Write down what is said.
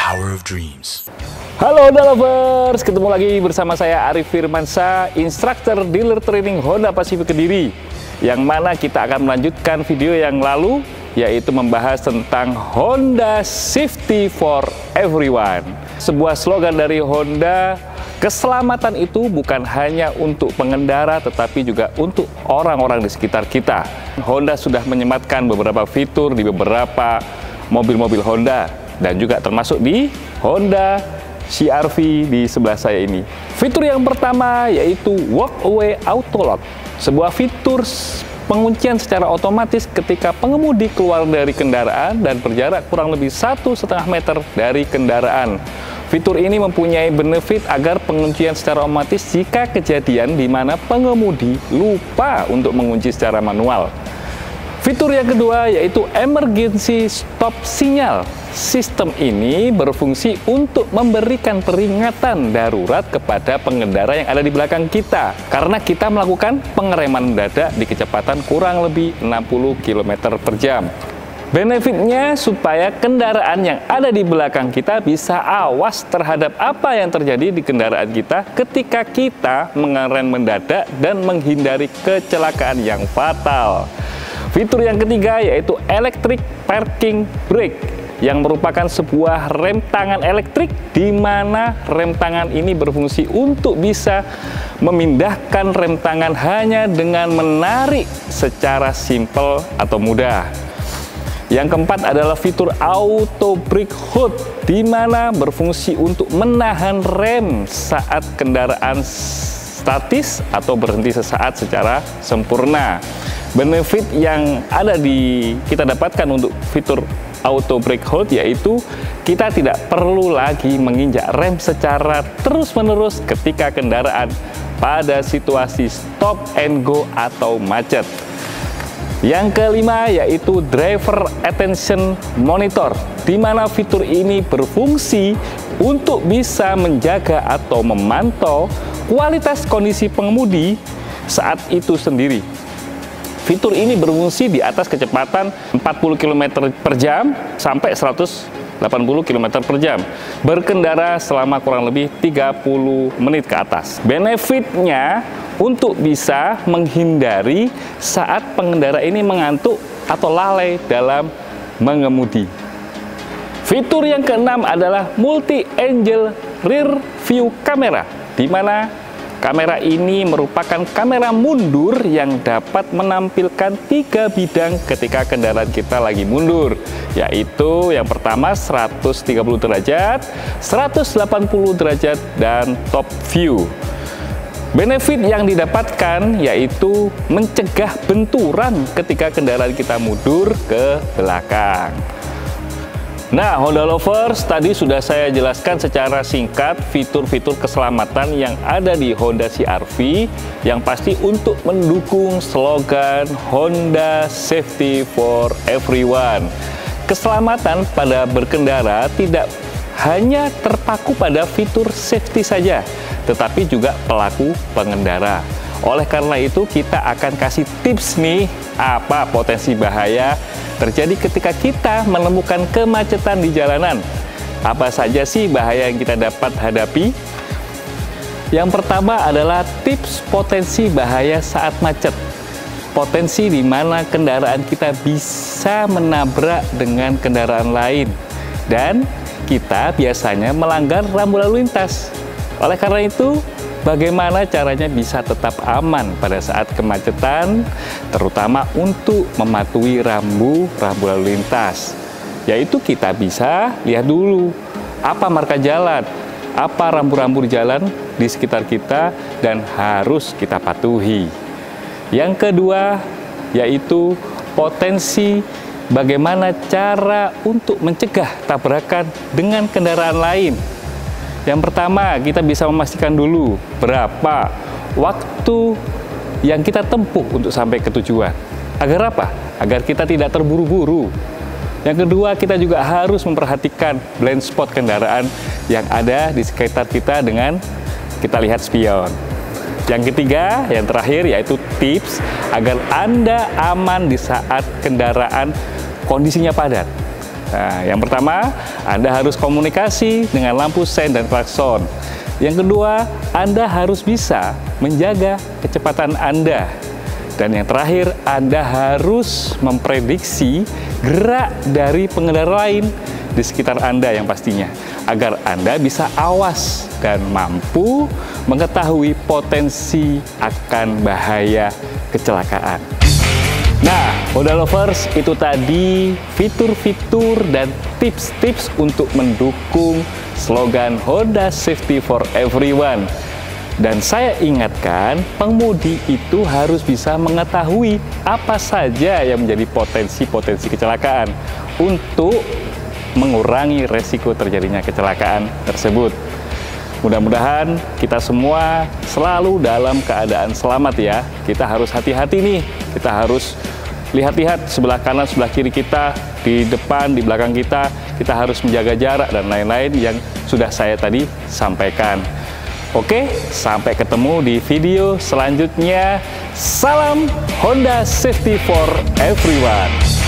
power of dreams. Halo Honda Lovers, ketemu lagi bersama saya Arif Firmansyah, instruktur dealer training Honda Pacific Kediri. Yang mana kita akan melanjutkan video yang lalu, yaitu membahas tentang Honda Safety for Everyone. Sebuah slogan dari Honda, keselamatan itu bukan hanya untuk pengendara, tetapi juga untuk orang-orang di sekitar kita. Honda sudah menyematkan beberapa fitur di beberapa mobil-mobil Honda, dan juga termasuk di Honda CR-V di sebelah saya ini. Fitur yang pertama yaitu Walkaway Auto Lock, sebuah fitur penguncian secara otomatis ketika pengemudi keluar dari kendaraan dan berjarak kurang lebih 1,5 meter dari kendaraan. Fitur ini mempunyai benefit agar penguncian secara otomatis jika kejadian di mana pengemudi lupa untuk mengunci secara manual. Fitur yang kedua yaitu Emergency Stop Signal. Sistem ini berfungsi untuk memberikan peringatan darurat kepada pengendara yang ada di belakang kita karena kita melakukan pengereman mendadak di kecepatan kurang lebih 60 km per jam. Benefitnya supaya kendaraan yang ada di belakang kita bisa awas terhadap apa yang terjadi di kendaraan kita ketika kita mengerem mendadak dan menghindari kecelakaan yang fatal. Fitur yang ketiga yaitu Electric Parking Brake, yang merupakan sebuah rem tangan elektrik di mana rem tangan ini berfungsi untuk bisa memindahkan rem tangan hanya dengan menarik secara simpel atau mudah. Yang keempat adalah fitur Auto Brake Hold, di mana berfungsi untuk menahan rem saat kendaraan statis atau berhenti sesaat secara sempurna. Benefit yang kita dapatkan untuk fitur Auto Brake Hold yaitu kita tidak perlu lagi menginjak rem secara terus-menerus ketika kendaraan pada situasi stop and go atau macet. Yang kelima yaitu Driver Attention Monitor, di mana fitur ini berfungsi untuk bisa menjaga atau memantau kualitas kondisi pengemudi saat itu sendiri. Fitur ini berfungsi di atas kecepatan 40 km per jam sampai 180 km per jam. Berkendara selama kurang lebih 30 menit ke atas. Benefitnya untuk bisa menghindari saat pengendara ini mengantuk atau lalai dalam mengemudi. Fitur yang keenam adalah Multi Angle Rear View Camera, di mana kamera ini merupakan kamera mundur yang dapat menampilkan 3 bidang ketika kendaraan kita lagi mundur, yaitu yang pertama 130 derajat, 180 derajat, dan top view. Benefit yang didapatkan yaitu mencegah benturan ketika kendaraan kita mundur ke belakang. Nah, Honda Lovers, tadi sudah saya jelaskan secara singkat fitur-fitur keselamatan yang ada di Honda CR-V yang pasti untuk mendukung slogan Honda Safety for Everyone. Keselamatan pada berkendara tidak hanya terpaku pada fitur safety saja, tetapi juga pelaku pengendara. Oleh karena itu, kita akan kasih tips nih, apa potensi bahaya terjadi ketika kita menemukan kemacetan di jalanan. Apa saja sih bahaya yang kita dapat hadapi? Yang pertama adalah tips potensi bahaya saat macet. Potensi di mana kendaraan kita bisa menabrak dengan kendaraan lain, dan kita biasanya melanggar rambu lalu lintas. Oleh karena itu, bagaimana caranya bisa tetap aman pada saat kemacetan, terutama untuk mematuhi rambu lalu lintas? Yaitu kita bisa lihat dulu apa marka jalan, apa rambu-rambu jalan di sekitar kita, dan harus kita patuhi. Yang kedua yaitu potensi bagaimana cara untuk mencegah tabrakan dengan kendaraan lain. Yang pertama, kita bisa memastikan dulu berapa waktu yang kita tempuh untuk sampai ke tujuan. Agar apa? Agar kita tidak terburu-buru. Yang kedua, kita juga harus memperhatikan blind spot kendaraan yang ada di sekitar kita dengan kita lihat spion. Yang ketiga, yang terakhir, yaitu tips agar Anda aman di saat kendaraan kondisinya padat. Nah, yang pertama, Anda harus komunikasi dengan lampu sein dan klakson. Yang kedua, Anda harus bisa menjaga kecepatan Anda. Dan yang terakhir, Anda harus memprediksi gerak dari pengendara lain di sekitar Anda yang pastinya, agar Anda bisa awas dan mampu mengetahui potensi akan bahaya kecelakaan. Nah, Honda Lovers, itu tadi fitur-fitur dan tips-tips untuk mendukung slogan Honda Safety for Everyone. Dan saya ingatkan, pengemudi itu harus bisa mengetahui apa saja yang menjadi potensi-potensi kecelakaan untuk mengurangi resiko terjadinya kecelakaan tersebut. Mudah-mudahan kita semua selalu dalam keadaan selamat ya. Kita harus hati-hati nih, kita harus lihat-lihat sebelah kanan, sebelah kiri kita, di depan, di belakang kita harus menjaga jarak dan lain-lain yang sudah saya tadi sampaikan. Oke, sampai ketemu di video selanjutnya. Salam Honda Safety for Everyone.